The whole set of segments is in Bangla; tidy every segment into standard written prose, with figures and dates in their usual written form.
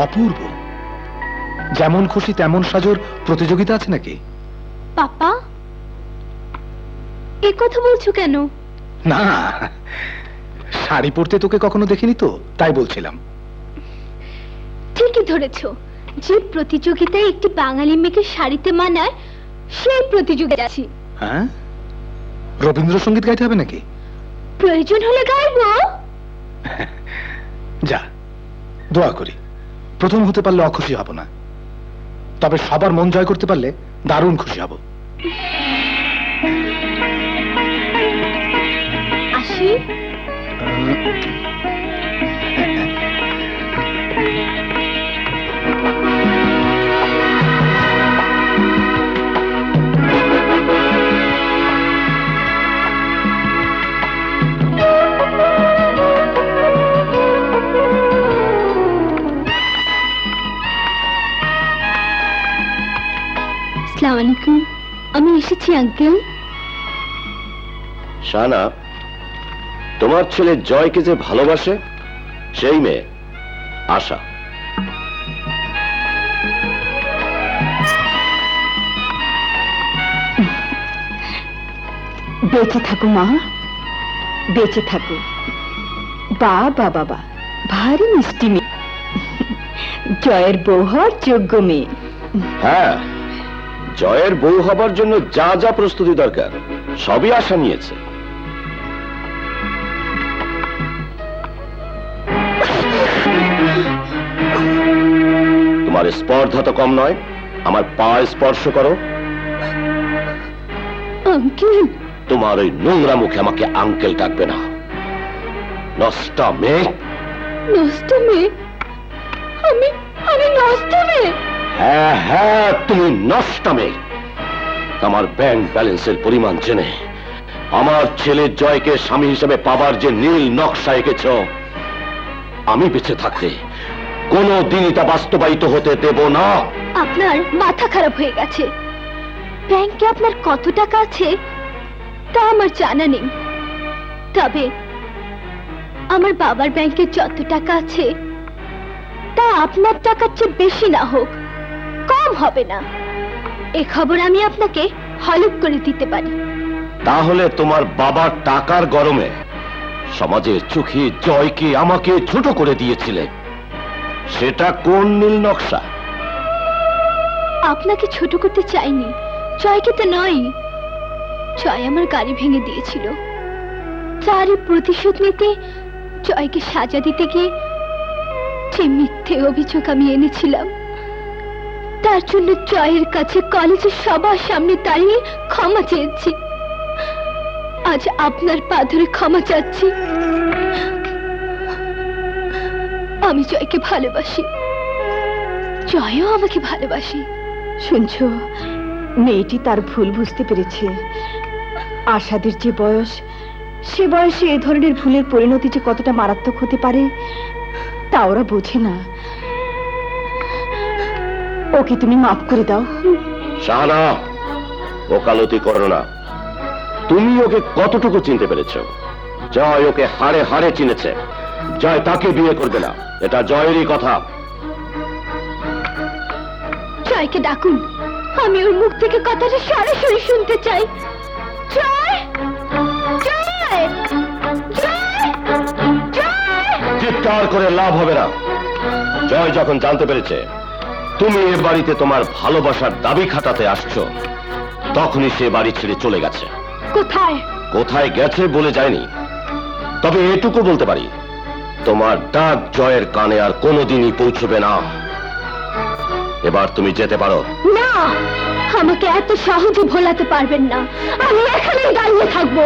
অপূর্ব। যেমন খুশি তেমন সাজোর প্রতিযোগিতা আছে নাকি? পাপা, এ কথা বলছো কেন? না, শাড়ি পরতে তোকে কখনো দেখিনি তো, তাই বলছিলাম। ঠিকই ধরেছো, যে প্রতিযোগিতায় একটি বাঙালি মেয়েকে শাড়িতে মানায় সেই প্রতিযোগিতা আছি। হ্যাঁ, রবীন্দ্রসঙ্গীত গাইতে হবে নাকি? প্রয়োজন হলে গাইবো। যা, দোয়া করি প্রথম হতে পারলে অখুশি হব না, তবে সবার মন জয় করতে পারলে দারুণ খুশি হব। আসি। আসসালামু আলাইকুম, আমি এসেছি আঙ্কেল। শানা, তোমার ছেলে জয়কে যে ভালোবাসে সেই মেয়ে আশা। বেঁচে থাকো মা, বেঁচে থাকো। বাবা বাবা, ভারী মিষ্টি মেয়ে, জয়ের বউ হওয়ার যোগ্য মেয়ে। হ্যাঁ, জয়ের বউ হবার জন্য যা যা প্রস্তুতি দরকার সবই আশা নিয়েছে। তোমার স্পর্ধা তো কম নয়, আমার পা স্পর্শ করো। আঙ্কেল, তোমার ওই নোংরা মুখে আমাকে আঙ্কেল ডাকবে না, নষ্টা মেয়ে। নষ্ট মেয়ে? আমি আমি নষ্ট মেয়ে? হ্যাঁ হ্যাঁ, তুমি নষ্ট মেয়ে। আমার ব্যাংক ব্যালেন্সের পরিমাণ জেনে আমার ছেলে জয়কে স্বামী হিসেবে পাবার যে নীল নকশা এঁকেছ, আমি বেঁচে থাকতে কোনদিনই তা বাস্তবায়িত হতে দেব না। আপনার মাথা খারাপ হয়ে গেছে। ব্যাংকে আপনার কত টাকা আছে তা আমার জানা নেই, তবে আমার বাবার ব্যাংকে যত টাকা আছে তা আপনার টাকার চেয়ে বেশি না হোক, কম হবে না। এ খবর আমি আপনাকে হলফ করে দিতে পারি। তাহলে তোমার বাবার টাকার গরমে সমাজের চোখে জয়কে আমাকে ছোট করে দিয়েছিলে, সেটা কোন নীল নকশা? আপনাকে ছোট করতে চাইনি, জয়কে তো নয়। জয় আমার গাড়ি ভেঙে দিয়েছিল, তারই প্রতিশোধ নিতে জয়কে সাজা দিতে গিয়ে যে মিথ্যে অভিযোগ আমি এনেছিলাম, তার জন্য জয়ের কাছে কলেজের সবার সামনে দাঁড়িয়ে ক্ষমা চেয়েছি। আজ আপনার পা ধরে ক্ষমা চাচ্ছি। আমি জয়কে ভালোবাসি, জয়ও আমাকে ভালোবাসি। শুনছো, মেয়েটি তার ভুল বুঝতে পেরেছে। আশাদের যে বয়স, সে বয়সে এ ধরনের ভুলের পরিণতি যে কতটা মারাত্মক হতে পারে তা ওরা বোঝে না। ওকে তুমি মাফ করে দাও। শাহানা, ওকালতি করো না। তুমি ওকে কতটুকু চিনতে পেরেছ? জয় ওকে হাড়ে হাড়ে চিনেছে। জয় তাকে বিয়ে করবে না, এটা জয়েরই কথা। জয়কে ডাকুন, আমি ওর মুখ থেকে কথাটা সরাসরি শুনতে চাই। জয়, জয়, জয়, জয়। চিৎকার করে লাভ হবে না। জয় যখন জানতে পেরেছে তুমি এ বাড়িতে তোমার ভালোবাসার দাবি খাটাতে আসছো, তখনই সে বাড়ি ছেড়ে চলে গেছে। কোথায়? কোথায় গেছে বলে যায়নি, তবে এটুকু বলতে পারি, তোমার ডাক জয়ের কানে আর কোনোদিনই পৌঁছবে না। এবার তুমি যেতে পারো। না, আমাকে এত সহজে ভোলাতে পারবেন না। আমি এখানেই দাঁড়িয়ে থাকবো।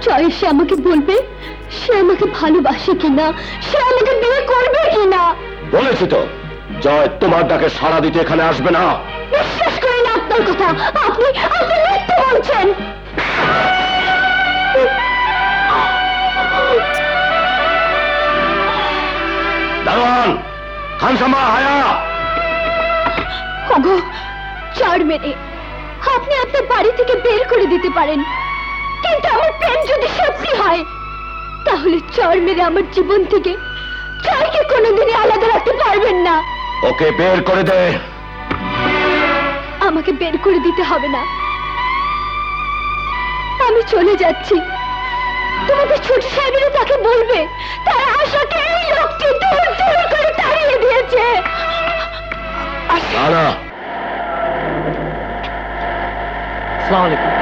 জয় এসে আমাকে বলবে সে আমাকে ভালোবাসে কিনা, সে আমাকে বিয়ে করবে কিনা। বলেছি তো, জয় তোমার ডাকে সাড়া দিতে এখানে আসবে না। বিশ্বাস করি না আপনার কথা। আপনি আপনি মিথ্যে বলছেন। দারোয়ান, খানসামা, হায়া। ওগো, চার মেরে আপনি আপনার বাড়ি থেকে বের করে দিতে পারেন, কিন্তু আমার প্রেম যদি সত্যি হয় তাহলে চর মেরে আমার জীবন থেকে জয়কে কোনোদিনই আলাদা রাখতে পারবেন না। ওকে বের করে দে। আমাকে বের করে দিতে হবে না, আমি চলে যাচ্ছি। তোমাদের ছোট সাহেবেরা তাকে বলবে তার আশাকে এই লোকটি দূর দূর করে তাড়িয়ে দিয়েছে। না না, আসসালামু আলাইকুম।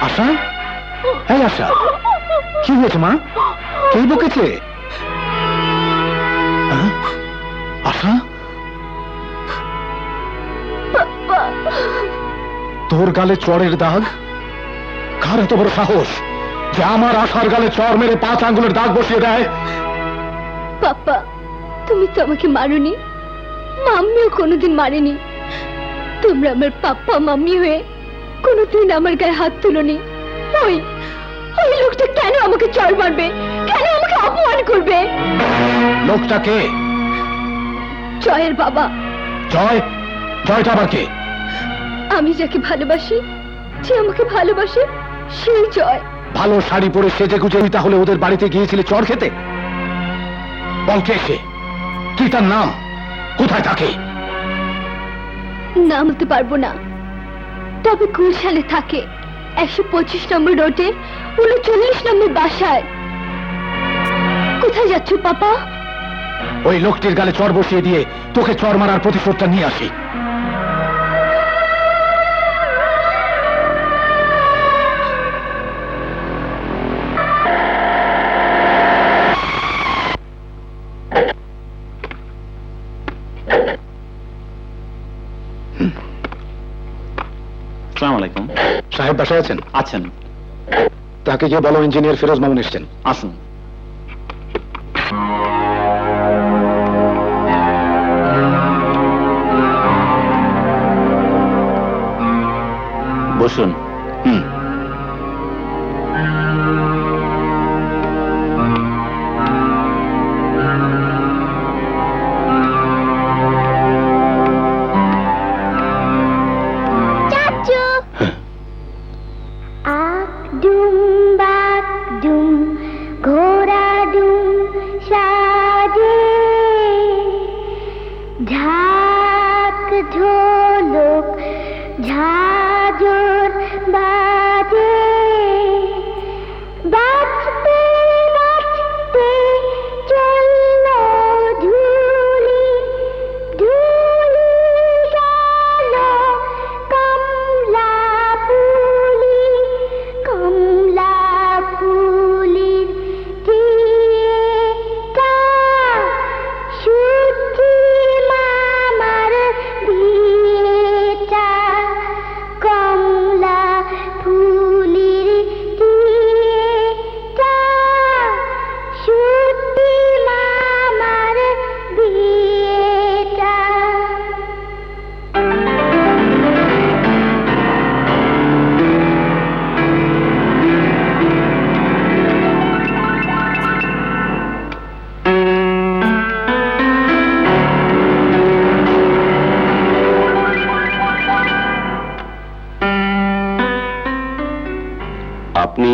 আশা, এই আশা, কি হয়েছে মা? কে বকেছে? হ্যাঁ? আশা, তোর গালে চড়ের দাগ? কার এত বড় সাহস যে আমার আশার গালে চড় মেরে 5 আঙ্গুলের দাগ বসিয়ে দেয়? পাপ্পা, তুমি তো আমাকে মারোনি, মাম্মিও কোনোদিন মারেনি। তোমরা আমার পাপ্পা মাম্মি হয়ে কোনোদিন আমার গায়ে হাত তুলোনি। ওই ওই লোকটা কেন আমাকে চড় মারবে, কেন আমাকে অপমান করবে? লোকটা কে? জয়ের বাবা। জয়? জয়টা আবার কে? আমি যাকে ভালোবাসি, যে আমাকে ভালোবাসে, সেই জয়। ভালো শাড়ি পরে সেজে গুজে তাহলে ওদের বাড়িতে গিয়েছিলে চড় খেতে? বল কে সে? কি তার নাম? কোথায় থাকে? নাম বলতে পারবো না, তবে গুলশানে থাকে, 125 নম্বর রোডে 39 নম্বর বাসায়। কোথায় যাচ্ছ পাপা? ওই লোকটির গালে চড় বসিয়ে দিয়ে তোকে চড় মারার প্রতিশোধটা নিয়ে আসি। আসসালামু আলাইকুম। সাহেব বাসায় আছেন? আছেন, তাকে গিয়ে বলো ইঞ্জিনিয়ার ফিরোজ মামুন এসছেন। আসুন। বসুন। হুম। চাচু। আক ডুম বাক ডুম ঘোড়া ডুম সাজে, ঢাক ঢোলক ঝাঁঝর বাজে, বাজতে বাজতে চললো ঝুলি, ঝুলি গেল কমলা ফুলি, কমলা ফুলির টিয়েটা সুচি মামার বিয়েটা, কমলা ফুলির টিয়েটা সুচি মামার বিয়েটা। আপনি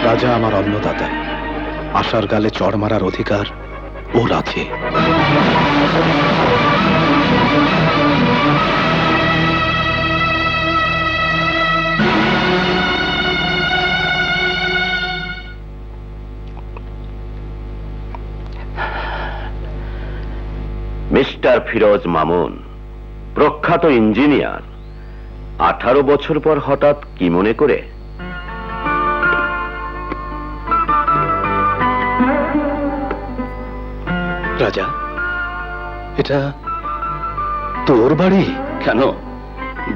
রাজা আমার অন্নদাতা, আশার গালে চড় মারার অধিকার ওর আছে। মিস্টার ফিরোজ মামুন, প্রখ্যাত ইঞ্জিনিয়ার, 18 বছর পর হঠাৎ কি মনে করে? রাজা, এটা তোর বাড়ি? কেন,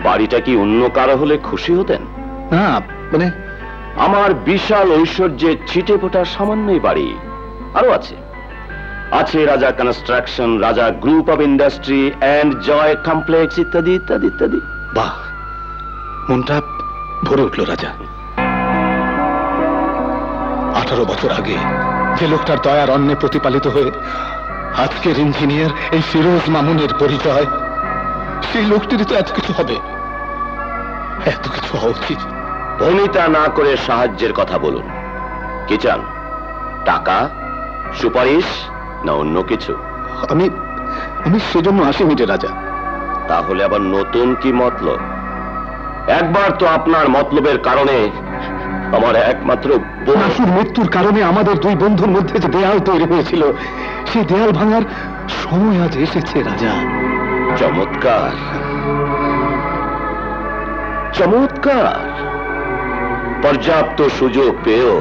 বাড়িটা কি অন্য কারো হলে খুশি হতেন? না, মানে আমার বিশাল ঐশ্বর্যের ছিটে ফোটা সামান্যই বাড়ি, আরো আছে। আছে Raja construction, Raja group of industry and Joy complex ইত্যাদি ইত্যাদি ইত্যাদি। বাহ, মনটা ভরে উঠল রাজা। 18 বছর আগে যে লোকটার দয়ার অন্নে প্রতিপালিত হয়ে আজকের ইঞ্জিনিয়ার এই ফিরোজ মামুনের পরিচয়, সেই লোকটিরই তো এত কিছু হবে, এত কিছু হওয়া উচিত। ভনিতা না করে সাহায্যের কথা বলুন। কি চান? টাকা, সুপারিশ, না অন্য কিছু? আমি আমি সেজন্য আসিনি রে রাজা। তাহলে আবার নতুন কি মতলব? একবার তো আপনার মতলবের কারণে আমার একমাত্র বোন নাসুর মৃত্যুর কারণে আমাদের দুই বন্ধুর মধ্যে যে দেয়াল তৈরি হয়েছিল, সেই দেয়াল ভাঙার সময় আজ এসেছে রাজা। চমৎকার, চমৎকার। পর্যাপ্ত সুযোগ পেয়েও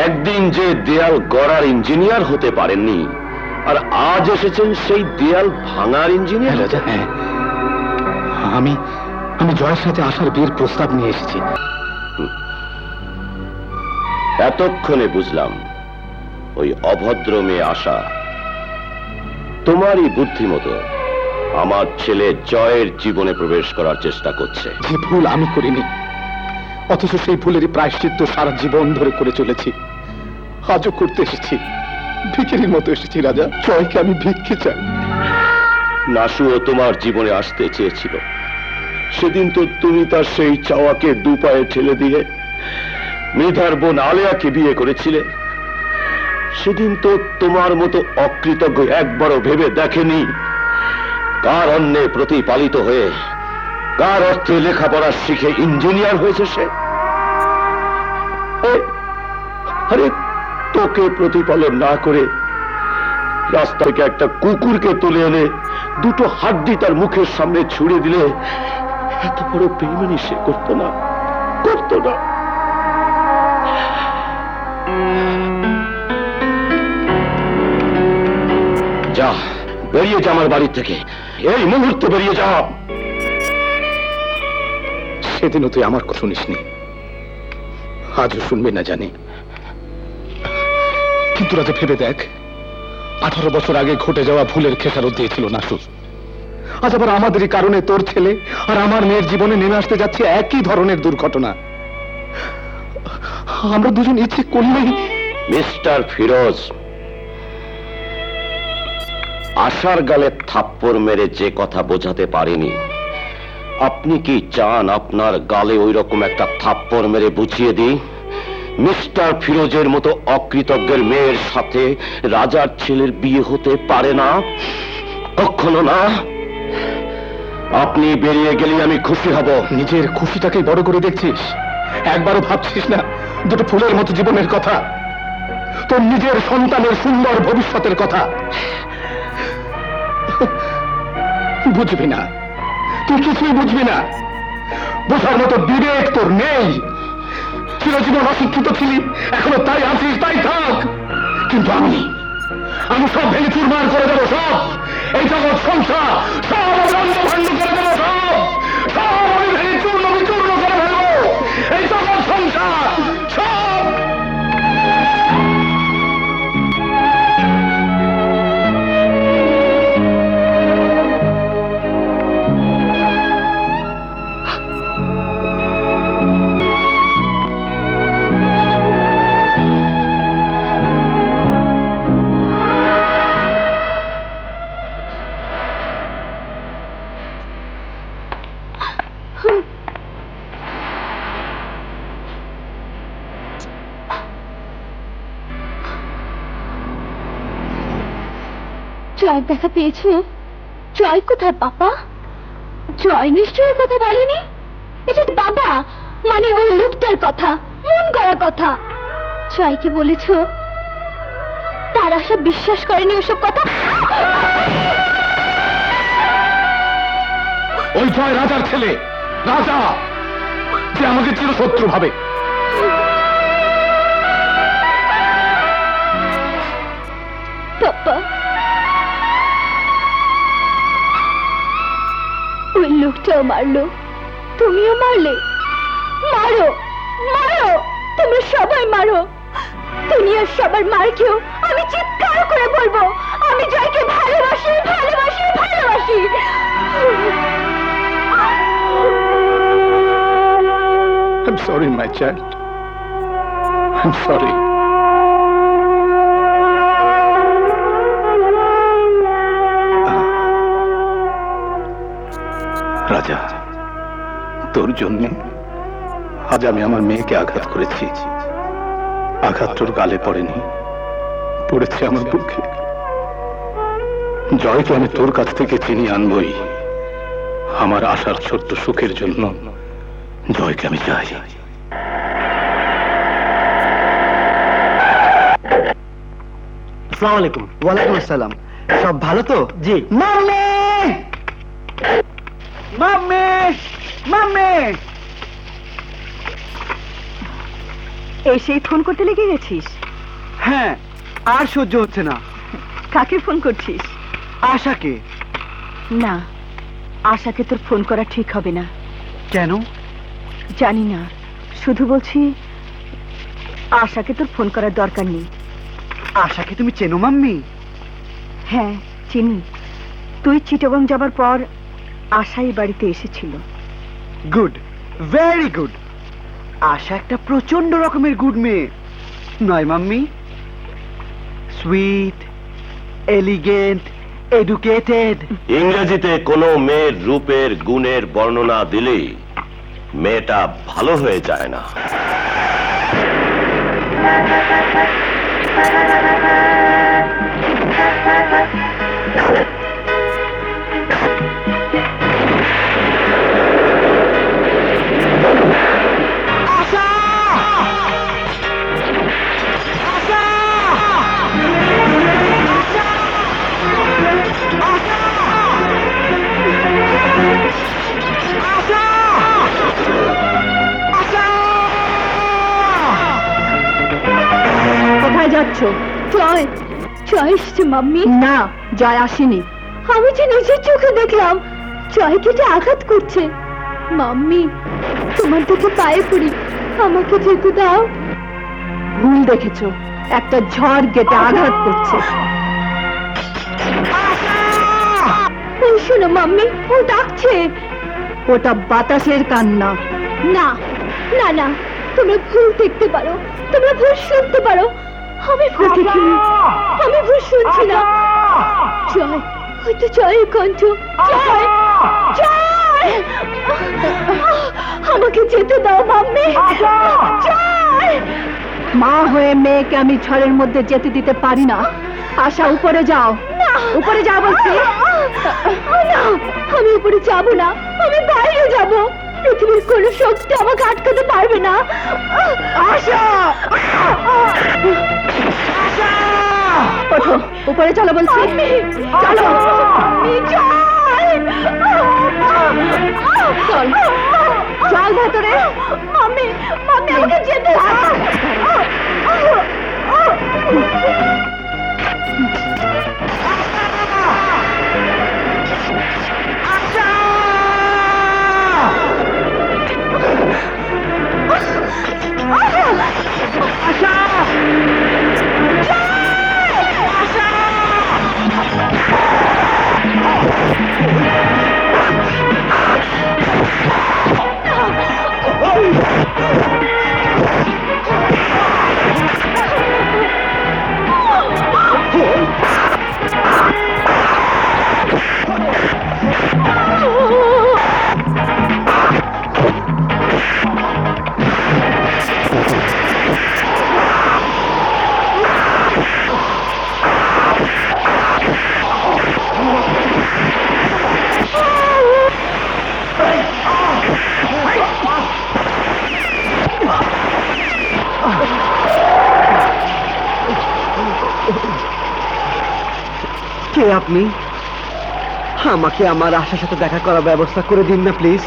একদিন যে দেয়াল গড়ার ইঞ্জিনিয়ার হতে পারেননি, আর আজ এসেছেন সেই দেয়াল ভাঙার ইঞ্জিনিয়ার। হ্যাঁ রাজা, হ্যাঁ। আমি আমি জয়ের সাথে আসার বিয়ের প্রস্তাব নিয়ে এসেছি। এতক্ষণে বুঝলাম ওই অভদ্র মেয়ে আশা তোমারই বুদ্ধিমতো আমার ছেলে জয়ের জীবনে প্রবেশ করার চেষ্টা করছে। যে ভুল আমি করিনি, অথচ সেই ভুলেরই প্রায়শ্চিত্ত সারা জীবন ধরে করে চলেছি। আজও করতে এসেছি, ভিখিরির মতো এসেছি রাজা। জয়কে আমি ভিক্ষে চাই। নাসুও তোমার জীবনে আসতে চেয়েছিল, সেদিন তো তুমি তার সেই চাওয়াকে দুপায়ে ঠেলে দিয়ে মৃধার বোন আলেয়াকে বিয়ে করেছিলে। সেদিন তো তোমার মতো অকৃতজ্ঞ একবারও ভেবে দেখেনি কার অন্যে প্রতিপালিত হয়ে কার অর্থে লেখাপড়া শিখে ইঞ্জিনিয়ার হয়েছে সে। আরে তোকে প্রতিপালন না করে রাস্তা থেকে একটা কুকুরকে তুলে এনে দুটো হাড্ডি তার মুখের সামনে ছুড়ে দিলে এত বড় বেইমানি সে করতো না, করতো না। যা, বেরিয়ে যা আমার বাড়ি থেকে, এই মুহূর্তে বেরিয়ে যা। সেদিনও তুই আমার কথা শুনিসনি, আজও শুনবি না জানি। কিন্তু রাজা ভেবে দেখ, 18 বছর আগে ঘটে যাওয়া ভুলের খেসারত দিয়েছিল নাসুর। আজ আবার আমাদেরই কারণে তোর ছেলে আর আমার মেয়ের জীবনে নেমে আসতে যাচ্ছে একই ধরনের দুর্ঘটনা। আমরা দুজন ইচ্ছে করলেই। মিস্টার ফিরোজ, আশার গালে থাপ্পড় মেরে যে কথা বোঝাতে পারিনি, আপনি কি চান আপনার গালে ওই রকম একটা থাপ্পড় মেরে বুঝিয়ে দিই? মিস্টার ফিরোজের মতো অকৃতজ্ঞের মেয়ের সাথে রাজার ছেলের বিয়ে হতে পারে না, কখনো না। আপনি বেরিয়ে গেলে আমি খুশি হব। নিজের খুশিটাকেই বড় করে দেখছিস, একবারও ভাবছিস না দুটো ফুলের মতো জীবনের কথা, তোর নিজের সন্তানের সুন্দর ভবিষ্যতের কথা? বুঝবি না, তুই কিছুই বুঝবি না। বোঝার মতো বিবেক তোর নেই। চিরজীবন অশিক্ষিত ছিলি, এখনো তাই আছিস, তাই থাক। কিন্তু আমি সব ভেঙে চুরমার করে দেবো, সব। এই জগৎ সংসার সব আমি ভণ্ড করে দেবো, সব আমি ভেঙে চূর্ণ বিচূর্ণ করে ফেলবো। এই জগৎ সংসার সব। জয় দেখা পেয়েছো? জয় কোথায় পাপা? জয় নিশ্চয়ই কথা বলেনি। এটা তো বাবা, মানে ওই লোকটার কথা, মন করার কথা। জয়কে বলেছো? তার আশা বিশ্বাস করেনি ওসব কথা। ওই জয় রাজার ছেলে, রাজা, যে আমাকে চিরশত্রু ভাবে। পাপা, ওই লোকটাও মারলো, তুমিও মারলে। মারো, মারো, তোমরা সবাই মারো। দুনিয়ার সবার মার খেয়েও আমি চিৎকার করে বলবো আমি জয়কে ভালোবাসি ভালোবাসি ভালোবাসি। I'm sorry, my child. I'm sorry. রাজা, তোর জন্য আজ আমি আমার মেয়েকে আঘাত করেছি। আঘাত তোর গালে পড়েনি, পড়েছে আমার বুকে। জয়কে আমি তোর কাছ থেকে চিনিয়ে আনবই। আমার আশার ছোট্ট সুখের জন্য জয়কে আমি চাই। আসসালামু আলাইকুম। ওয়ালাইকুম আসসালাম। সব ভালো তো? জি। Mummy, mummy, mummy. এসেই ফোন করতে লেগে গেছিস? হ্যাঁ, আর সহ্য হচ্ছে না। কাকে ফোন করছিস? আশাকে। না, আশাকে তোর ফোন করা ঠিক হবে না। কেন? জানি না, শুধু বলছি আশাকে তোর ফোন করার দরকার নেই। আশাকে তুমি চেনো মাম্মি? হ্যাঁ, চিনি। তুই চিটাগং যাবার পর আশা এই বাড়িতে এসেছিল। Good, very good. আশা একটা প্রচন্ড রকমের গুড মেয়ে নয় মাম্মি? Sweet, elegant, educated. ইংরেজিতে কোনো মেয়ের রূপের গুণের বর্ণনা দিলেই মেয়েটা ভালো হয়ে যায় না। কোথায় যাচ্ছ? জয়, জয় এসেছে মাম্মি। না, জয় আসেনি। আমি যে নিজের চোখে দেখলাম জয় কেটে আঘাত করছে। মাম্মি, তোমার দিকে পায়ে পড়ি, আমাকে যেতে দাও। ভুল দেখেছো, একটা ঝড় গেটে আঘাত করছে। ওই শোনো মাম্মি, ও ডাকছে। ওটা বাতাসের কান্না। না না না, তোমরা ভুল দেখতে পারো, তোমরা ভুল শুনতে পারো। আমি ভুল দেখিনি, আমি ভুল শুনছি না। জয়, হয়তো জয়ের কণ্ঠ। জয়, জয়, আমাকে যেতে দাও মাম্মি। জয়, মা হয়ে মেয়েকে আমি ঝড়ের মধ্যে যেতে দিতে পারি না। আশা, উপরে যাও। না, উপরে যাও বলছি। না, আমি উপরে যাব না, আমি বাইরে যাব। পৃথিবীর কোন শক্তি আমাকে আটকাতে পারবে না। আশা! ওঠো, উপরে চলো বলছি। চলো। চল, চল ভেতরে। মাম্মি, মাম্মি, আমাকে যেতে দাও। কে আপনি? আমাকে আমার আশার সাথে দেখা করার ব্যবস্থা করে দিন না প্লিজ।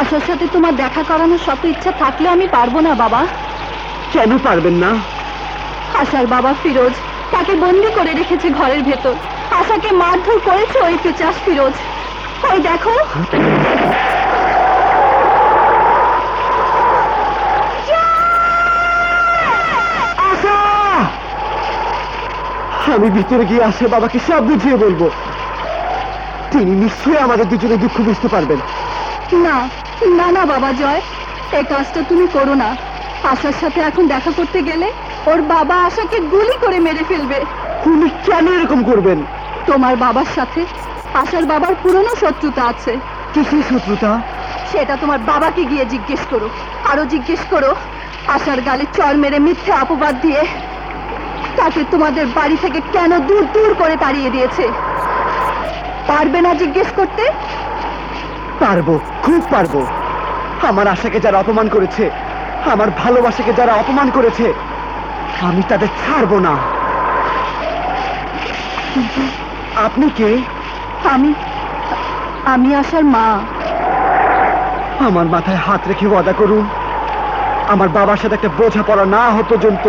আশার সাথে তোমার দেখা করানোর শত ইচ্ছা থাকলে আমি পারবো না বাবা। কেন পারবেন না? আশার বাবা ফিরোজ তাকে বন্দি করে রেখেছে ঘরের ভেতর। আশাকে মারধর করেছে ওই পেচাস ফিরোজ। ওই দেখো। আমি ভিতরে গিয়ে আশার বাবাকে সব বুঝিয়ে বলবো। তিনি নিশ্চয়ই আমাদের দুজনে দুঃখ বুঝতে পারবেন। না না না বাবা জয়, এই কাজটা তুমি করো না। আশার সাথে এখন দেখা করতে গেলে ওর বাবা আশাকে গুলি করে মেরে ফেলবে। তুমি কেন এরকম করবেন? তোমার বাবার সাথে আশার বাবার পুরনো শত্রুতা আছে। কিসের শত্রুতা? সেটা তোমার বাবাকে গিয়ে জিজ্ঞেস করো। আরো জিজ্ঞেস করো আশার গালে চড় মেরে মিথ্যে অপবাদ দিয়ে তাকে তোমাদের বাড়ি থেকে কেন দূর দূর করে তাড়িয়ে দিয়েছে। পারবে না জিজ্ঞেস করতে? পারবো, খুব পারবো। আমার আশাকে যারা অপমান করেছে, আমার ভালোবাসাকে যারা অপমান করেছে, আমি তাদের ছাড়বো না। আপনি কে? আমি আমি আশার মা। আমার মাথায় হাত রেখে ওয়াদা করুন, আমার বাবার সাথে একটা বোঝাপড়া না হওয়া পর্যন্ত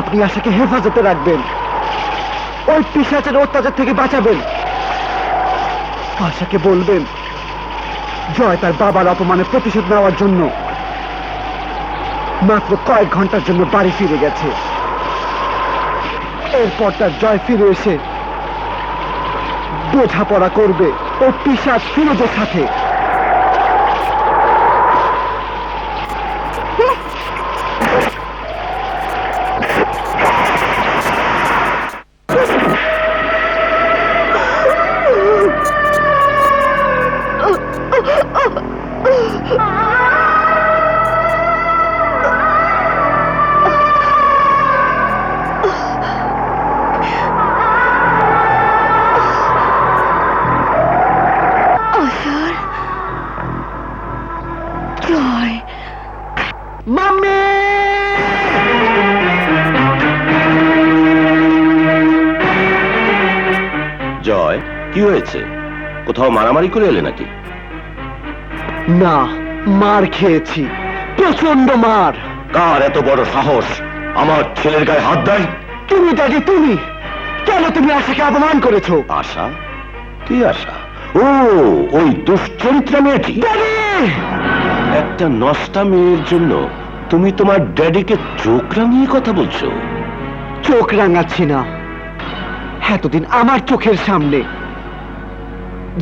আপনি আশাকে হেফাজতে রাখবেন, ওই পিশাচের অত্যাচার থেকে বাঁচাবেন। আশাকে বলবেন জয় তার বাবার অপমানের প্রতিশোধ নেওয়ার জন্য মাত্র কয়েক ঘন্টার জন্য বাড়ি ফিরে গেছে। এরপর তার জয় ফিরে এসে বোঝাপড়া করবে ও পিশাচ ফিরোজের সাথে। আশার জয়। মাম্মি! জয়, কি হয়েছে? কোথাও মারামারি করে এলে নাকি? না, মার খেয়েছি, প্রচন্ড মার। কার এত বড় সাহস আমার ছেলের গায়ে হাত দেয়? তুমি দাদি, তুমি কেন তুমি আশাকে অপমান করেছো? আশা? কি আশা? ও, ওই দুশ্চরিত্রা মেয়েটি। একটা নষ্টা মেয়ের জন্য তুমি তোমার ড্যাডিকে চোখ রাঙিয়ে কথা বলছো? চোখ রাঙাচ্ছি না, এতদিন আমার চোখের সামনে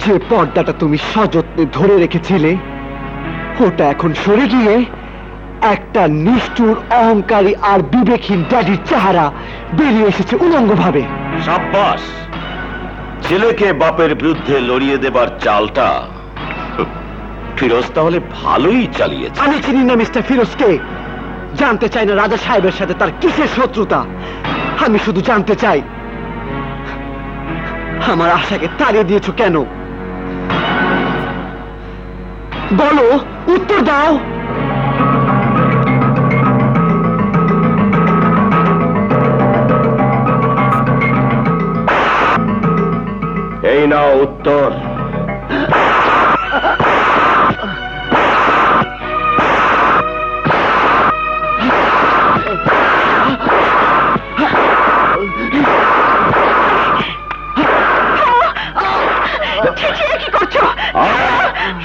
যে পর্দাটা তুমি সযত্নে ধরে রেখেছিলে, ওটা এখন সরে গিয়ে একটা নিষ্ঠুর, অহংকারী আর বিবেকহীন ড্যাডির চেহারা বেরিয়ে এসেছে উলঙ্গ ভাবে। সাব্বাস! ছেলেকে বাপের বিরুদ্ধে লড়িয়ে দেবার চালটা ফিরোজ তাহলে ভালোই চালিয়েছে। আমি চিনি না মিস্টার ফিরোজকে, জানতে চাই না রাজা সাহেবের সাথে তার কিসের শত্রুতা। আমি শুধু জানতে চাই আমার আশাকে তাড়িয়ে দিয়েছো কেন? বলো, উত্তর দাও। এই নাও উত্তর।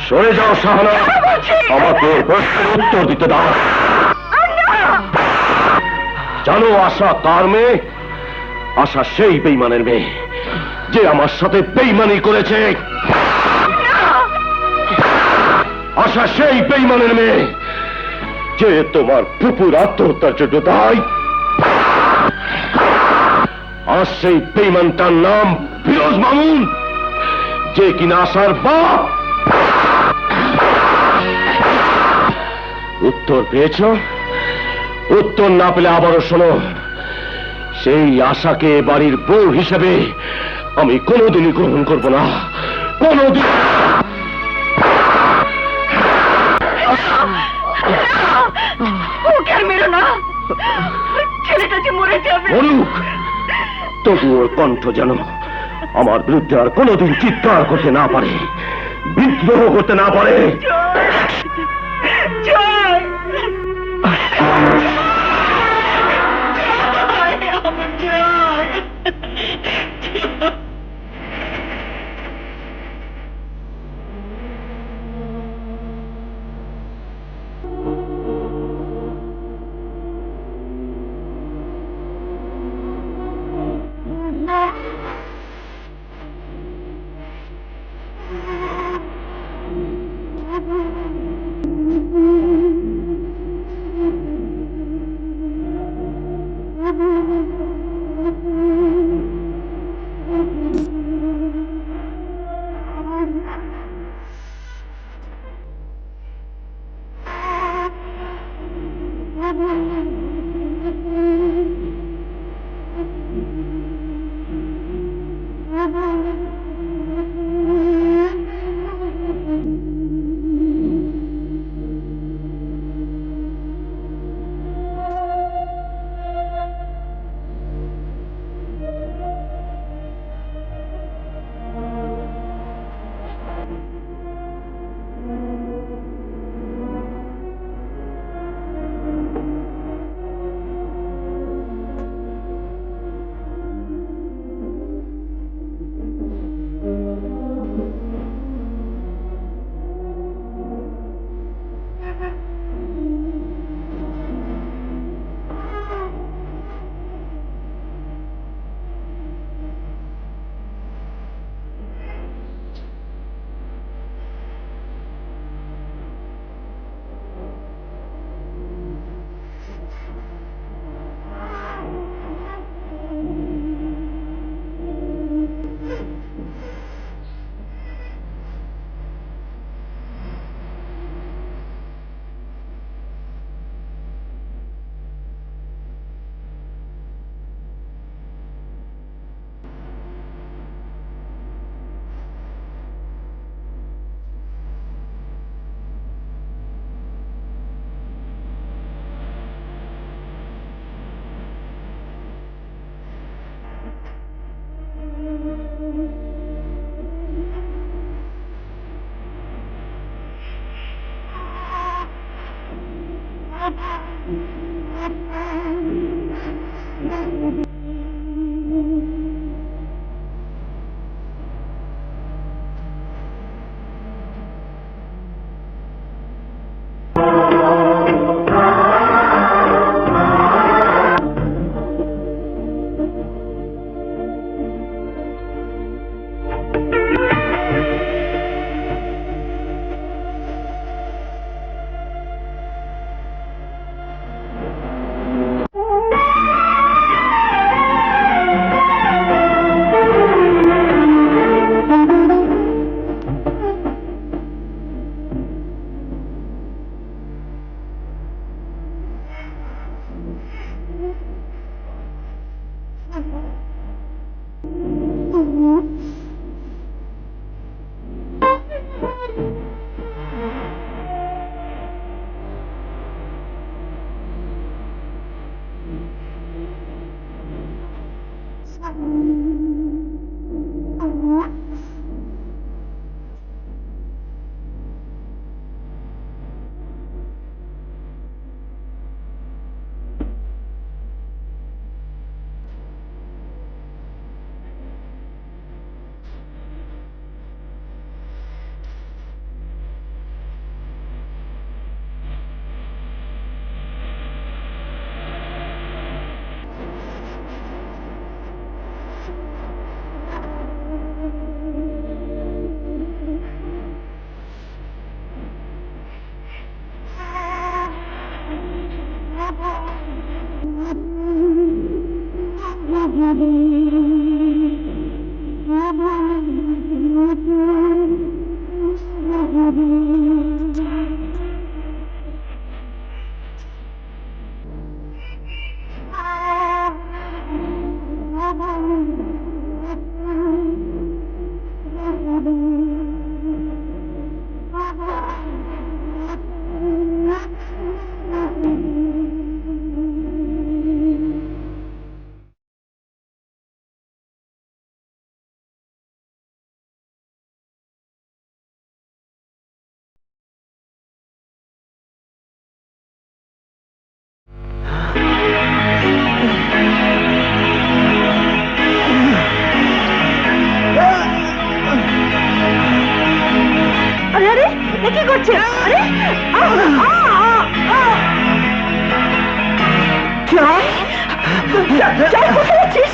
সরে যাও শাহানা, আমাকে প্রশ্নের উত্তর দিতে দাও। জানো আশা কার মেয়ে? আশা সেই বেঈমানের মেয়ে যে আমার সাথে বেঈমানি করেছে। আশা সেই বেঈমানের মেয়ে যে তোমার ফুপুর আত্মহত্যার জন্য দায়ী। আর সেই বেঈমানটার নাম ফিরোজ মামুন, যে কিনা আশার বাপ। উত্তর পেয়েছ? উত্তর না পেলে আবারও শোনো। সেই আশাকে বাড়ির বউ হিসেবে আমি কোনোদিনই গ্রহণ করব না, কোনোদিন। ওকে আর মেরো না, ছেলেটা যে মরে যাবে। মরুক, তবু ওর কণ্ঠ যেন আমার বিরুদ্ধে আর কোনোদিন চিৎকার করতে না পারে, বিদ্রোহ করতে না পারে। জয়! আরে আরে এ কি করছে? আরে জয় জয় কোথায় যাচ্ছিস?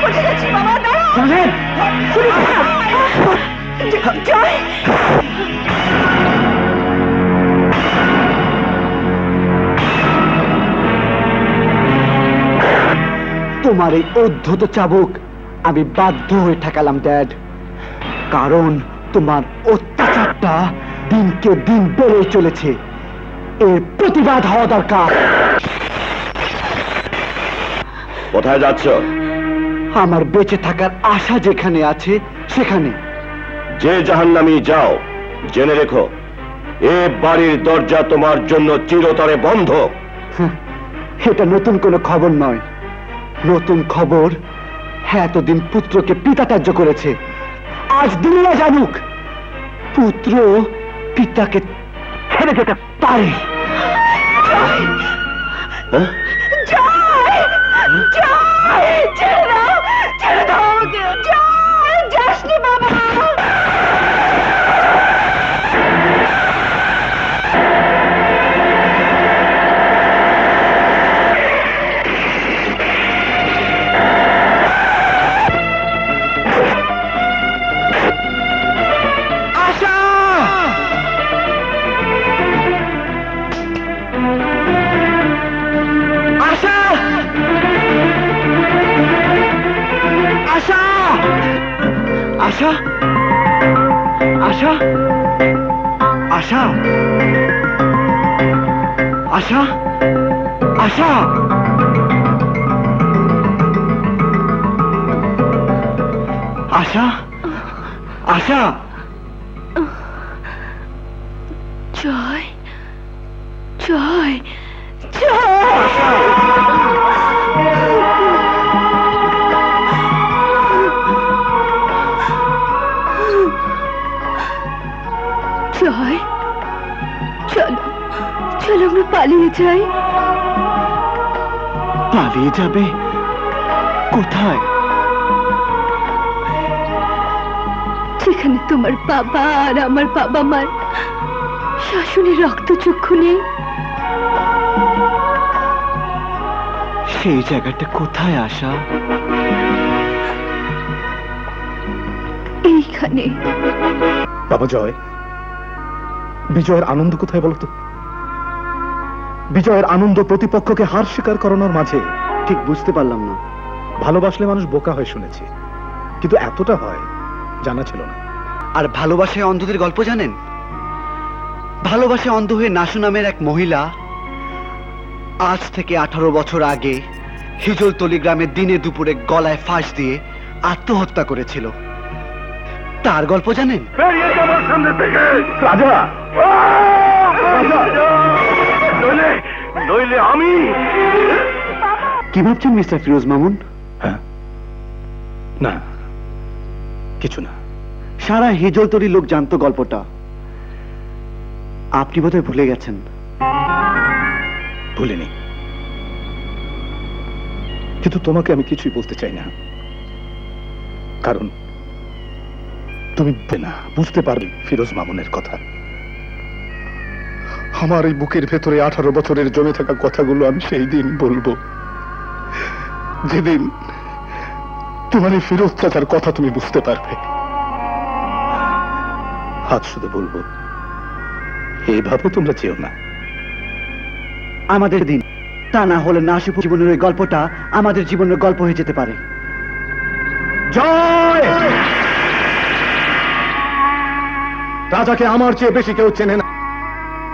কোথায় যাচ্ছিস বাবা? দাঁড়াও জয় তোমার এই উদ্ধত চাবুক আমি বাধ্য হয়ে ঠেকালাম ড্যাড, কারণ তোমার অত্যাচারটা দিনকে দিন বেড়ে চলেছে। এর প্রতিবাদ হওয়া দরকার। কোথায় যাচ্ছ? আমার বেঁচে থাকার আশা যেখানে আছে সেখানে। যে জাহান্নামী যাও, জেনে রেখো এ বাড়ির দরজা তোমার জন্য চিরতরে বন্ধ। এটা নতুন কোনো খবর নয়। নতুন খবর এতদিন পুত্রকে পিতা ত্যায্য করেছে, আজ দুনিয়া জানুক পুত্র পিতাকে ছেড়ে যেতে পারে। হ্যাঁ? জয় জয় ছেড়ে দাও, ছেড়ে দাও আমাকে। জয় যাসনি বাবা। আশা, আশা, আশা, আশা, আশা, আশা, আশা। জয় জয় জয়। জয়, চলো চলো আমরা পালিয়ে যাই। পালিয়ে যাবে কোথায়? যেখানে তোমার বাবা আর আমার বাবা মার শাশুড়ি রক্তচক্ষু নেই। সেই জায়গাটা কোথায় আশা? এইখানে। বাবা জয়, বিজয়ের আনন্দ কোথায় বলতো? বিজয়ের আনন্দ প্রতিপক্ষকে হার স্বীকার করানোর মাঝে। ঠিক বুঝতে পারলাম না। ভালোবাসলে মানুষ বোকা হয় শুনেছি, কিন্তু এতটা হয় জানা ছিল না। আর ভালোবাসায় অন্ধদের গল্প জানেন? ভালোবাসায় অন্ধ হয়ে নাসু নামের এক মহিলা আজ থেকে 18 বছর আগে হিজলতলি গ্রামে দিনে দুপুরে গলায় ফাঁস দিয়ে আত্মহত্যা করেছিল। তার গল্প জানেন? রাজা, নইলে আমি। কি ভাবছেন মিস্টার ফিরোজ মামুন? হ্যাঁ, না কিছু না। সারা হিজলতলি লোক জানতো গল্পটা। আপনি বোধহয় ভুলে গেছেন। ভুলিনি, কিন্তু তোমাকে আমি কিছুই বলতে চাই না, কারণ তুমি না বুঝতে পারবে ফিরোজ মামুনের কথা। আমার এই বুকের ভেতরে 18 বছরের জমে থাকা কথাগুলো আমি সেই দিন বলবো যেদিন তোমার এই ফিরোজ চাচার কথা তুমি বুঝতে পারবে। আজ শুধু বলবো, এইভাবে তোমরা চেও না। আমাদের দিন, তা না হলে নাসিফ জীবনের ওই গল্পটা আমাদের জীবনের গল্প হয়ে যেতে পারে। জয়! রাজাকে আমার চেয়ে বেশি কেউ চেনে না।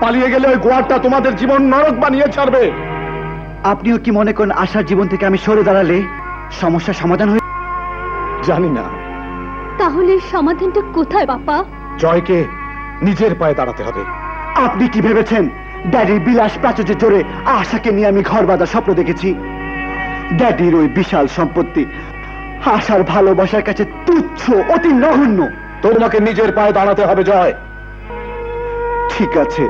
পালিয়ে গেলে ওই গোয়ারটা তোমাদের জীবন নরক বানিয়ে ছাড়বে। আপনিও কি মনে করেন আশার জীবন থেকে আমি সরে দাঁড়ালে সমস্যার সমাধান হয়ে? জানি না। তাহলে সমাধানটা কোথায় বাবা? জয়কে নিজের পায়ে দাঁড়াতে হবে। আপনি কি ভেবেছেন ড্যাডির বিলাস প্রাচুর্যের জোরে আশাকে নিয়ে আমি ঘর বাঁধার স্বপ্ন দেখেছি? ড্যাডির ওই বিশাল সম্পত্তি আশার ভালোবাসার কাছে তুচ্ছ, অতি নগণ্য। তোমাকে নিজের পায়ে দাঁড়াতে হবে জয়। ঠিক আছে,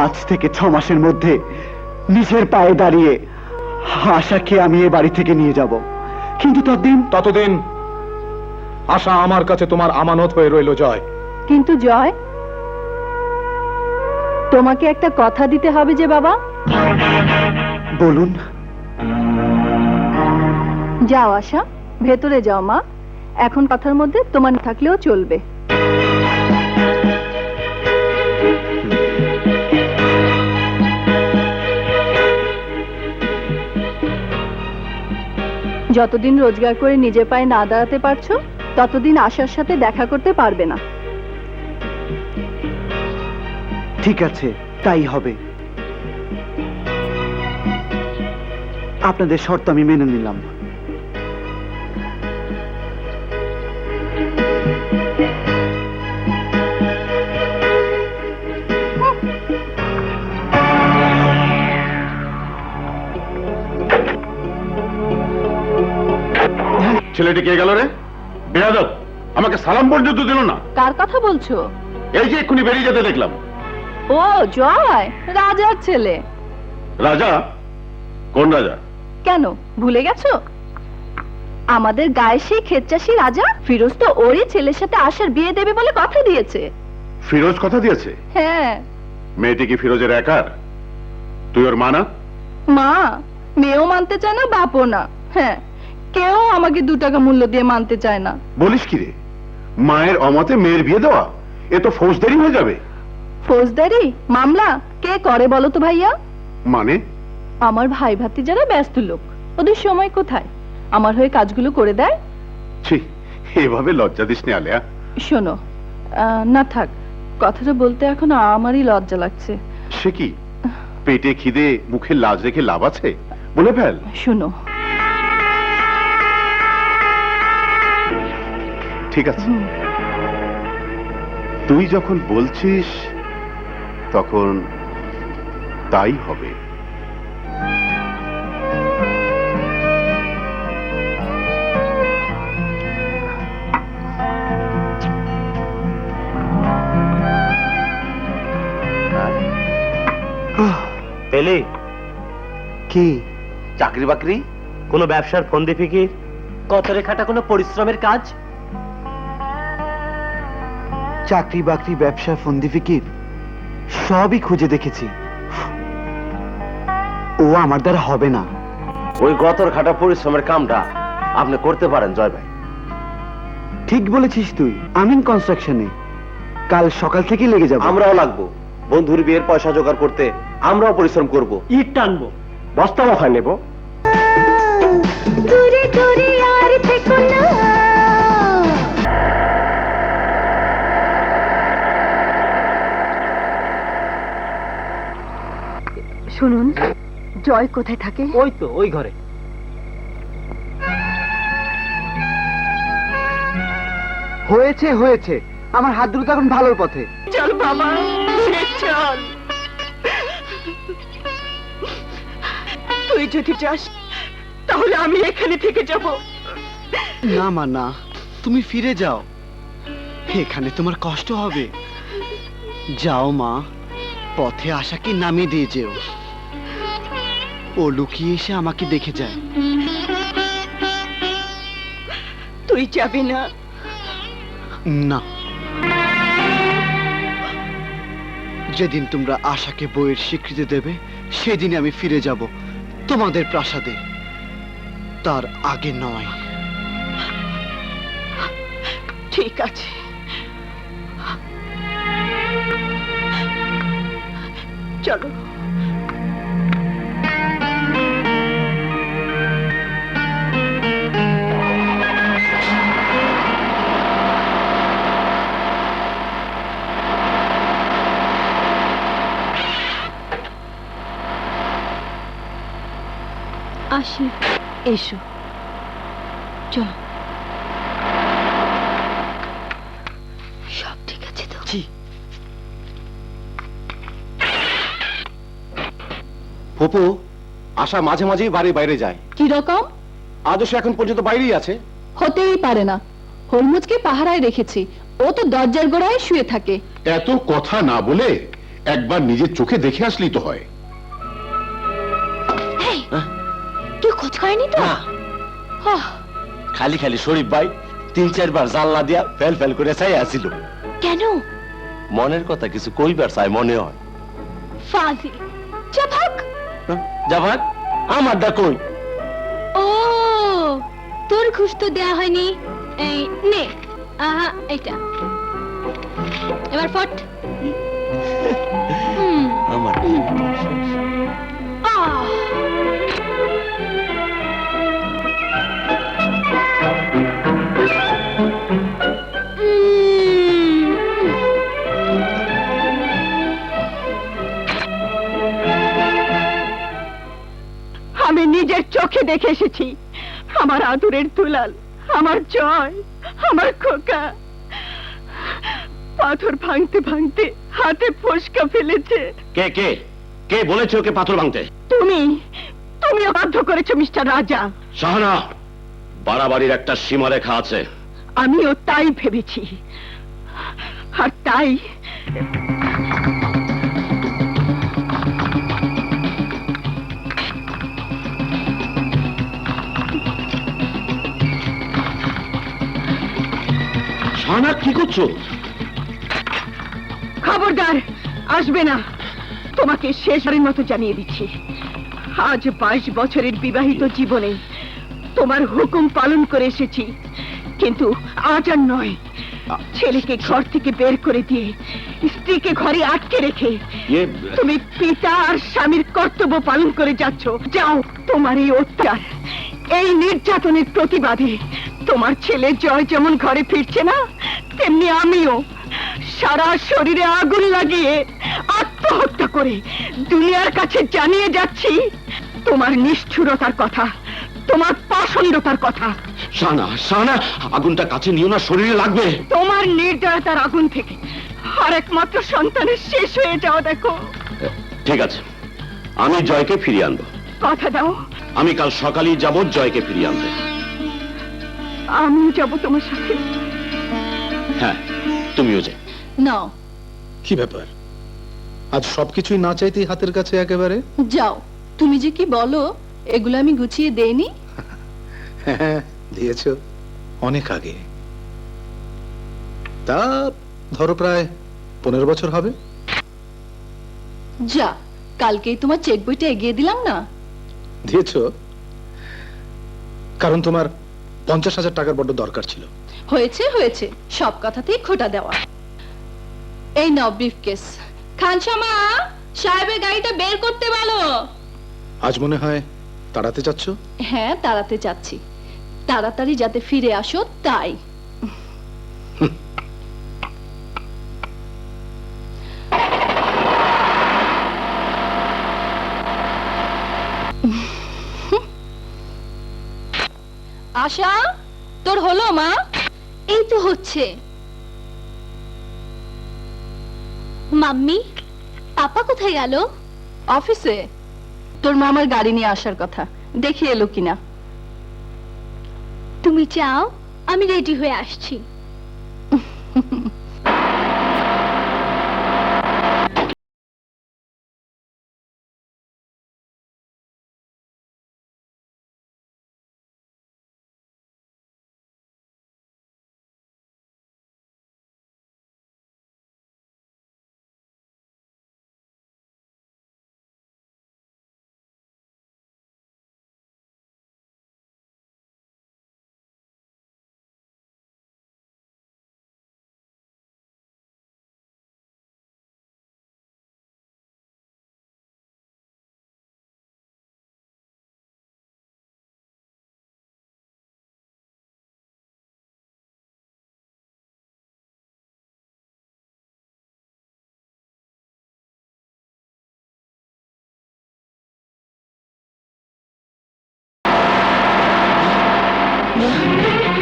আজ থেকে 6 মাসের মধ্যে নিজের পায়ে দাঁড়িয়ে আশাকে আমি এ বাড়ি থেকে নিয়ে যাব। কিন্তু ততদিন আশা আমার কাছে তোমার আমানত হয়ে রইল জয়। কিন্তু জয়, তোমাকে একটা কথা দিতে হবে যে বাবা। বলুন। যাও আশা, ভেতরে যাও মা। এখন কথার মধ্যে তোমার না থাকলেও চলবে। যতদিন রোজগার করে নিজের পায়ে না দাঁড়াতে পারছো, ততদিন আশার সাথে দেখা করতে পারবে না। ঠিক আছে, তাই হবে। আপনাদের শর্ত আমি মেনে নিলাম। ছেলেটি কে গেল রে? বেয়াদব, আমাকে সালাম পর্যন্ত দিল না। কার কথা বলছো? এই যে এক্ষুনি বেরিয়ে যেতে দেখলাম। ও জয়, রাজার ছেলে। রাজা? কোন রাজা? কেন ভুলে গেছো? আমাদের গায়ে সেই ক্ষেতচাষী রাজা ফিরোজ তো ওরই ছেলের সাথে আশার বিয়ে দেবে বলে কথা দিয়েছে। ফিরোজ কথা দিয়েছে? হ্যাঁ। মেয়েটি কি ফিরোজের একার? তুই ওর মা না? মা? মেয়েও মানতে চায় না, বাপও না। হ্যাঁ, কেউ আমাকে 2 টাকা মূল্য দিয়ে মানতে চায় না। বলিস কি রে? মায়ের অমতে মেয়ের বিয়ে দেওয়া, এ তো ফৌজদারি হয়ে যাবে। ফৌজদারি মামলা কে করে বলো তো ভাইয়া? মানে? আমার ভাই ভাতিজারা ব্যস্ত লোক, ওদের সময় কোথায় আমার হয়ে কাজগুলো করে দেয়। ছি, এভাবে লজ্জা দিস নি আলেয়া। শোনো, না থাক, কথাটা বলতে এখন আমারই লজ্জা লাগছে। সে কি? পেটে খিদে মুখে লাজ রেখে লাভ আছে? বলে ফেল। শোনো, ঠিক আছে, তুই যখন বলছিস তখন তাই হবে। পেলে কি চাকরি বাকরি, কোনো ব্যবসার ফন্দি ফিকির, কতরে খাটা কোনো পরিশ্রমের কাজ? চাকরি বাকরি, ব্যবসা, ফন্দি ফিকির সবই খুঁজে দেখেছি, ও আমার দ্বারা হবে না। ওই গতর খাটা পরিশ্রমের কামটা আপনি করতে পারেন জয় ভাই। ঠিক বলেছিস তুই। আমিন কনস্ট্রাকশনে কাল সকাল থেকে লেগে যাব। আমরাও লাগবো, বন্ধুর বিয়ের পয়সা জোগাড় করতে আমরাও পরিশ্রম করব। ইট টানবো, বস্তা মাথায় নেব। দূরে দূরে আর থেকো না। শুনুন, জয় কোথায় থাকে? ওই তো ওই ঘরে। হয়েছে হয়েছে, আমার হাত দুটো এখন ভালোর পথে। চল বাবা, চল। তুই যদি চাস তাহলে আমি এখানে থেকে যাব। না মা না, তুমি ফিরে যাও, এখানে তোমার কষ্ট হবে। যাও মা, পথে আশাকে নামিয়ে দিয়ে যেও, ও লুকিয়ে এসে আমাকে দেখে যায়। তুই যাবি না? না, যেদিন তোমরা আশাকে বইয়ের স্বীকৃতি দেবে সেদিনই আমি ফিরে যাব তোমাদের প্রাসাদে, তার আগে নয়। ঠিক আছে, চলো। আসি। এসো, চলো। সব ঠিক আছে তো? জি। ফুপু, আশা মাঝে মাঝেই বাড়ির বাইরে যায়। কি রকম? আজও সে এখন পর্যন্ত বাইরেই আছে। হতেই পারে না, হরমুজকে পাহারায় রেখেছি, ও তো দরজার গোড়ায় শুয়ে থাকে। এত কথা না বলে একবার নিজের চোখে দেখে আসলেই তো হয়। কেউ খোঁজ করেনি তো? আহ, খালি খালি শরীফ ভাই 3-4 বার জানলা দিয়া ফেল ফেল করে চাই আসিল। কেন? মনের কথা কিছু কইবার চাই মনে হয়। ফাজিল, যা ভাগ। যাবাক আমার দা কই? ও, তোর ঘুষ তো দেয়া হয়নি। এই নে, আহা, এটা এবার ফট। আমার আহ, আমি নিজের চোখে দেখে এসেছি, আমার আদরের দুলাল, আমার জয়, আমার খোকা পাথর ভাঙতে ভাঙতে হাতে ফোসকা ফেলেছে। কে কে কে বলেছে ওকে পাথর ভাঙতে? তুমি তুমিও বাধ্য করেছো মিস্টার রাজা। শাহানা, বাড়াবাড়ির একটা সীমারেখা আছে। আমিও তাই ভেবেছি, আর তাই শাহানা, কি করছো? খবরদার আসবে না। তোমাকে শেষবারের মতো জানিয়ে দিচ্ছি, আজ 22 বছরের বিবাহিত জীবনে তোমার হুকুম পালন করে এসেছি, কিন্তু আজ আর নয়। ছেলেকে ঘর থেকে বের করে দিয়ে স্ত্রীকে ঘরে আটকে রেখে তুমি পিতা আর স্বামীর কর্তব্য পালন করে যাচ্ছ। যাও, তোমার এই অত্যাচার, এই নির্যাতনের প্রতিবাদে তোমার ছেলে জয় যেমন ঘরে ফিরছে না, তেমনি আমিও সারা শরীরে আগুন লাগিয়ে আত্মহত্যা করে দুনিয়ার কাছে জানিয়ে যাচ্ছি তোমার নিষ্ঠুরতার কথা, তোমার পাষণ্ডতার কথা। শাহানা, শাহানা, আগুনটা কাছে নিও না, শরীরে লাগবে। তোমার নির্দয়তার আগুন থেকে আর একমাত্র সন্তানের শেষ হয়ে যাওয়া দেখো। ঠিক আছে, আমি জয়কে ফিরিয়ে আনবো। কথা দাও। আমি কাল সকালেই যাব জয়কে ফিরিয়ে আনতে। আমিও যাব তোমার সাথে। হ্যাঁ, তুমিও যে। নাও। কি ব্যাপার? আজ সবকিছুই না চাইতেই হাতের কাছে একেবারে। যাও, তুমি যে কি বলো, এগুলো আমি গুছিয়ে দেইনি। হ্যাঁ, দিয়েছো অনেক আগে। তা ধরো প্রায় 15 বছর হবে। যা, কালকেই তোমার চেক বইটা এগিয়ে দিলাম না। দিয়েছো কারণ তোমার 50,000 টাকার বড্ড দরকার ছিল। হয়েছে হয়েছে, সব কথাতেই খোটা দেওয়া। এই নাও ব্রিফকেস। খানসামা, সাহেবের গাড়িটা বের করতে বলো। আজ মনে হয় তাড়াতে চাচ্ছ। হ্যাঁ, তাড়াতে যাচ্ছি, তাড়াতাড়ি যাতে ফিরে আসো তাই। আশা, তোর হলো মা? এই তো হচ্ছে। মাম্মি, পাপা কোথায় গেল? অফিসে। তোর মামার গাড়ি নিয়ে আসার কথা, দেখি এলো কিনা। তুমি চাও আমি রেডি হয়ে আসছি।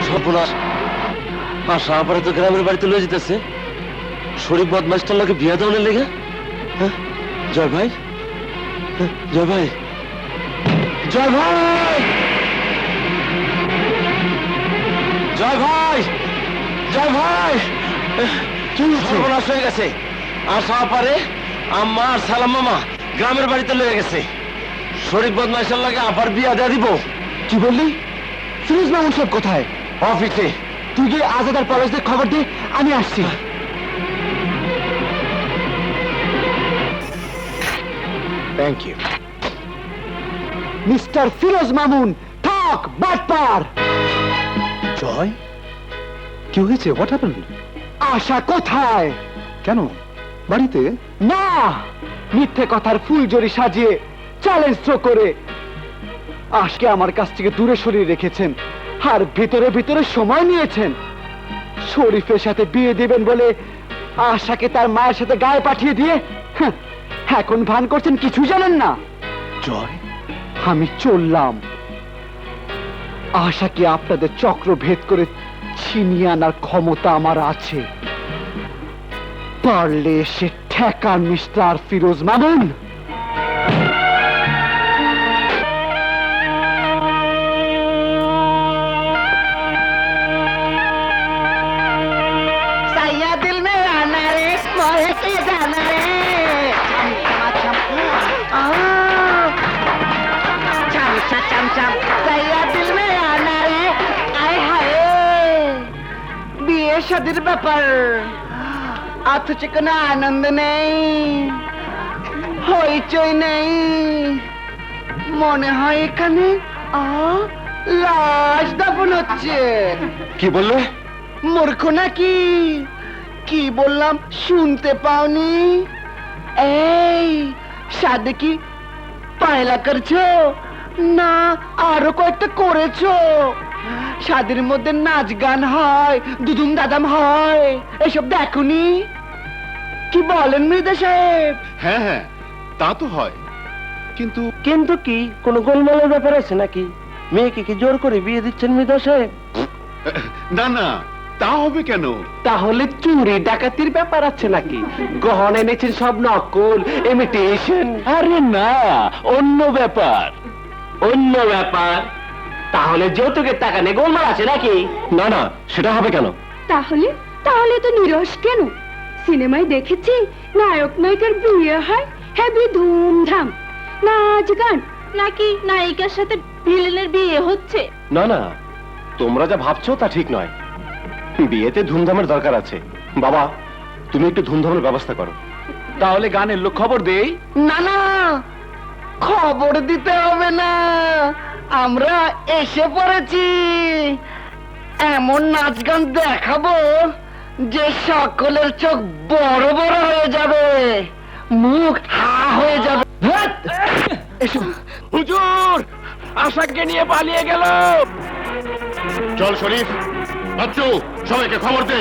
সর্বনাশ, আশা আপারে তো গ্রামের বাড়িতে লয়ে যেতেছে শরীফ বদমাইশটার লাগে বিয়া দেওয়ার লেগে। হ্যাঁ, জয় ভাই, জয় ভাই, জয় ভাই, জয় ভাই, জয় ভাই, কি সর্বনাশ হয়ে গেছে। আশা আপারে আম্মা আর সালাম মামা গ্রামের বাড়িতে লয়ে গেছে। শরীফ বদমাইশের লাগে আপার বিয়া দেয়া দিব। কি বললি? ফিরোজ মামুন সব কোথায়? অফিসে। তুই গিয়ে আজাদার পরেশদের খবর দে, আমি আসছি। Thank you. Mister Firoz Mamun, ঠক বাটপার। জয়, কি হয়েছে? What happened? আশা কোথায়? কেন বাড়িতে? না, মিথ্যে কথার ফুলজড়ি সাজিয়ে চ্যালেঞ্জ থ্রো করে আজকে আমার কাছ থেকে দূরে সরিয়ে রেখেছেন, আর ভিতরে ভিতরে সময় নিয়েছেন। শরীফের সাথে বিয়ে দিবেন বলে আশাকে তার মায়ের সাথে গায়ে পাঠিয়ে দিয়ে এখন ভান করছেন কিছু জানেন না। জয়, আমি চললাম। আশাকে আপনাদের চক্র ভেদ করে ছিনিয়ে আনার ক্ষমতা আমার আছে। পারলে এসে ঠেকান মিস্টার ফিরোজ মামুন। दिल में आना रे मोहे के जाना रे छम छम छम सैया दिल में आना रे आए हाय বিয়ে শাদীর ব্যাপার অথচ কোনো আনন্দ নেই, হইচই নেই। মনে হয় এখানে লাশ দাফন হচ্ছে। কি বললে? মূর্খ নাকি? কি বললাম শুনতে পাওনি? এই শাদী কি পয়লা করছো না আরো কয়েকটা করেছো? শাদীর মধ্যে নাচ গান হয়, দুদুম দাদাম হয়, এসব দেখোনি? কি বলেন মৃদা সাহেব? হ্যাঁ হ্যাঁ, তা তো হয়, কিন্তু কিন্তু কি কোনো গোলমালের ব্যাপার আছে নাকি? মেয়েকে কি জোর করে বিয়ে দিচ্ছেন মৃদা সাহেব? না না, তা হবে কেন? তাহলে চুরি ডাকাতির ব্যাপার আছে নাকি? গহনা এনেছেন সব নকল, ইমিটেশন? আরে না, অন্য ব্যাপার। অন্য ব্যাপার? তাহলে যৌতুকের টাকা নিয়ে গোলমাল আছে নাকি? না না, সেটা হবে কেন? তাহলে তাহলে তো নিরস কেন? সিনেমায় দেখেছি নায়ক নায়িকার বিয়ে হয় হেবি ধুমধাম, নাচ গান, নাকি নায়িকার সাথে ভিলেনের বিয়ে হচ্ছে? না না, তোমরা যা ভাবছো তা ঠিক নয়। বিয়েতে ধুমধামের দরকার আছে। বাবা, তুমি একটু ধুমধামের ব্যবস্থা করো। তাহলে গানের লোক খবর দেই। না না, খবর দিতে হবে না, আমরা এসে পড়েছি। এমন নাচ গান দেখাবো যে সকলের চোখ বড় বড় হয়ে যাবে, মুখ হা হয়ে যাবে। হুজুর, আশাকে নিয়ে পালিয়ে গেল। চল শরীফ, বাচ্চু, সবাইকে খবর দে।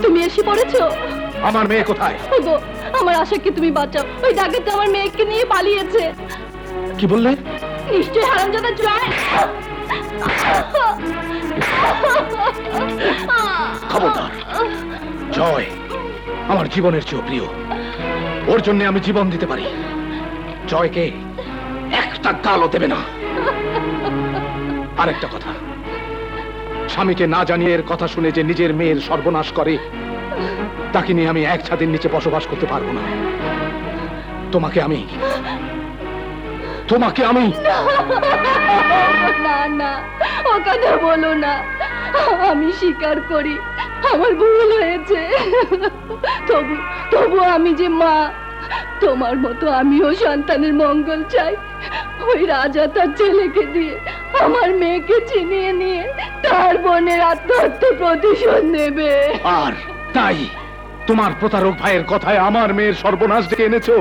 তুমি এসে পড়েছো? আমার মেয়ে কোথায়? ওগো, আমার আশাকে তুমি বাঁচাও, ওই ডাকাত আমার মেয়েকে নিয়ে পালিয়েছে। কি বললে? নিশ্চয়ই হারামজাদা জয়। খবরদার! জয় আমার জীবনের চেয়েও প্রিয়, ওর জন্য আমি জীবন দিতে পারি। জয়কে একটা গালও দেবে না। আরেকটা কথা, স্বামীকে না জানিয়ে এর কথা শুনে যে নিজের মেয়ের সর্বনাশ করে, তাকে নিয়ে আমি এক ছাদের নিচে বসবাস করতে পারবো না। তোমাকে আমি না না, ও কথা বলো না। আমি স্বীকার করি আমার ভুল হয়েছে। তবু আমি যে মা, তোমার মতো আমিও সন্তানের মঙ্গল চাই। ওই রাজা তার ছেলেকে দিয়ে আমার মেয়েকে চিনিয়ে নিয়ে তার বোনের আত্মহত্যা প্রতিশোধ নেবে। আর তাই তোমার প্রতারক ভাইয়ের কথায় আমার মেয়ের সর্বনাশ ডেকে এনেছো?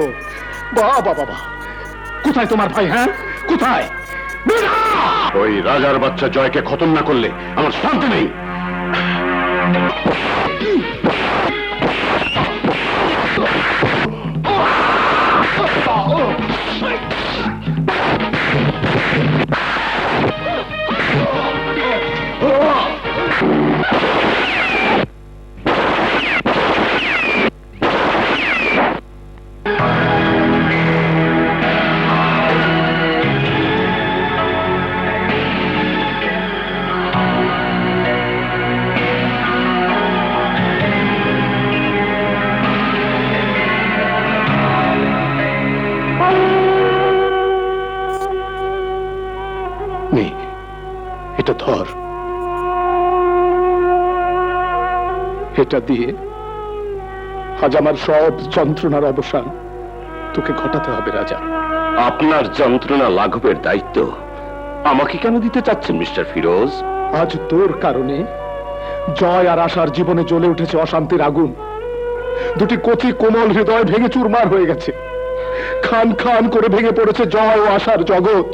বাবা বাবা, কোথায় তোমার ভাই? হ্যাঁ, কোথায়? ওই রাজার বাচ্চা জয়কে খতম না করলে আমার শান্তি নেই। নে, এটা ধর। এটা দিয়ে আজ আমার সব যন্ত্রণার অবসান তোকে ঘটাতে হবে রাজা। আপনার যন্ত্রণা লাঘবের দায়িত্ব আমাকে কেন দিতে চাচ্ছেন মিস্টার ফিরোজ? আজ তোর কারণে জয় আর আশার জীবনে জ্বলে উঠেছে অশান্তির আগুন। দুটি কচি কোমল হৃদয় ভেঙে চুরমার হয়ে গেছে। খান খান করে ভেঙে পড়েছে জয় ও আশার জগৎ।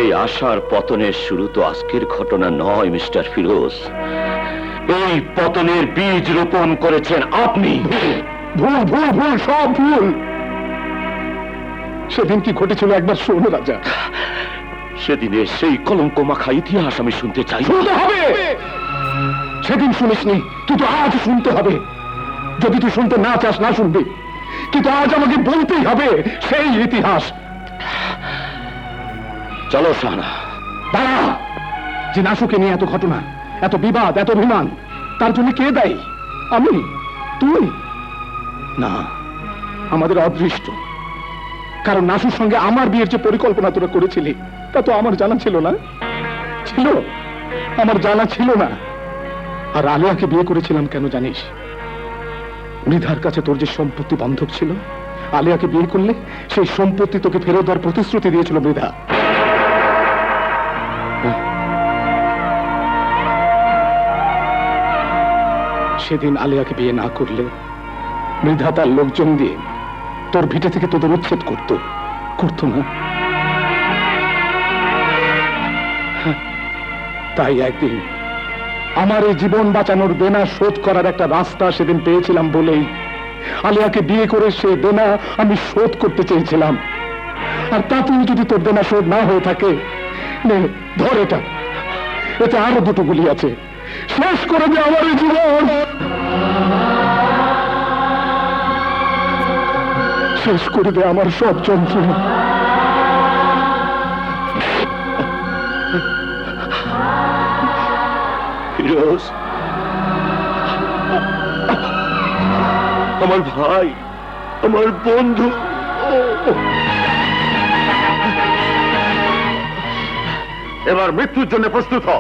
এই আশার পতনের শুরু তো আজকের ঘটনা নয় মিস্টার ফিরোজ। এই পতনের বীজ রোপণ করেছেন আপনি। ভুল ভুল ভুল, সব ভুল। সেদিন কি ঘটেছিল একবার শোনো রাজা। সেদিনের সেই কলঙ্ক মাখা ইতিহাস আমি শুনতে চাই। শুনতে হবে। সেদিন শুনিসনি, তুই তো আজ শুনতে হবে। যদি তুই শুনতে না চাস, না শুনবি, কিন্তু আজ আমাকে বলতেই হবে সেই ইতিহাস। চলো শাহানা। দাঁড়া! যে নাসুকে নিয়ে এত ঘটনা, এত বিবাদ, এত অভিমান, তার জন্য কে দায়ী? আমি? তুই? না, আমাদের অদৃষ্ট। কারণ নাসুর সঙ্গে আমার বিয়ের যে পরিকল্পনা তোরা করেছিলি, তা তো আমার জানা ছিল না। ছিল, আমার জানা ছিল না। আর আলিয়াকে বিয়ে করেছিলাম কেন জানিস? মৃধার কাছে তোর যে সম্পত্তি বন্ধক ছিল, আলিয়াকে বিয়ে করলে সেই সম্পত্তি তোকে ফেরত দেওয়ার প্রতিশ্রুতি দিয়েছিল মৃধা। সেদিন আলিয়াকে বিয়ে না করলে মৃধা তার লোকজন দিয়ে তোর ভিটে থেকে তোদের উচ্ছেদ করতো না? হ্যাঁ, তাই একদিন আমার এই জীবন বাঁচানোর দেনা শোধ করার একটা রাস্তা সেদিন পেয়েছিলাম বলেই আলিয়াকে বিয়ে করে সে দেনা আমি শোধ করতে চেয়েছিলাম। আর তাতেও যদি তোর দেনা শোধ না হয়ে থাকে, নে ধর এটা, এতে আরো দুটো গুলি আছে, শেষ করে দে আমার এই জীবন, শেষ করে দে আমার সব যন্ত্রণা। ফিরোজ, আমার ভাই, আমার বন্ধু, এবার মৃত্যুর জন্য প্রস্তুত হ।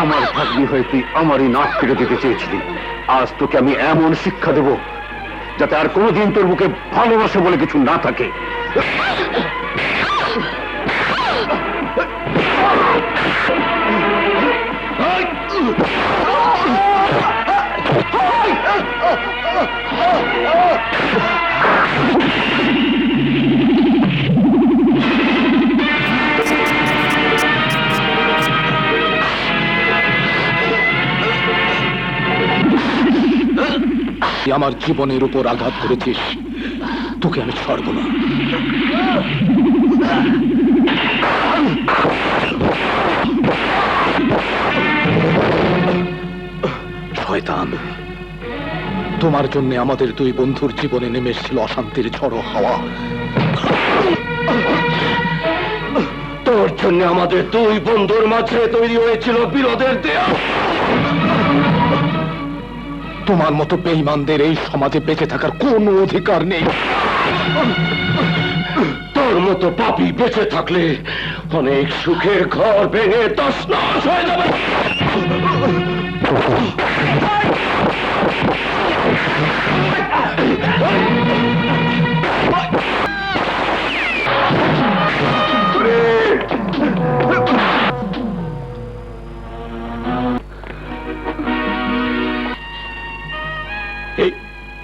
আমার ভাগ্নি হয়ে তুই আমারই নাক কেটে দিতে চেয়েছিলি, আজ তোকে আমি এমন শিক্ষা দেব যাতে আর কোনোদিন তোর মুখে ভালোবাসা বলে কিছু না থাকে। তুই আমার জীবনের উপর আঘাত করেছিস, তোকে আমি ছাড়ব না। শয়তান, তোমার জন্য আমাদের দুই বন্ধুর জীবনে নেমে এসেছিল অশান্তির ঝড়ো হাওয়া। তোর জন্য আমাদের দুই বন্ধুর মাঝে তৈরি হয়েছিল বিরোধের দেয়াল। তোমার মতো বেঈমানদের এই সমাজে বেঁচে থাকার কোনো অধিকার নেই। তোর মতো পাপী বেঁচে থাকলে অনেক সুখের ঘর ভেঙে তছনছ হয়ে যাবে।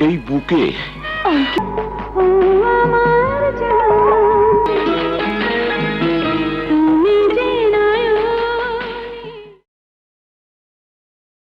এই বুকে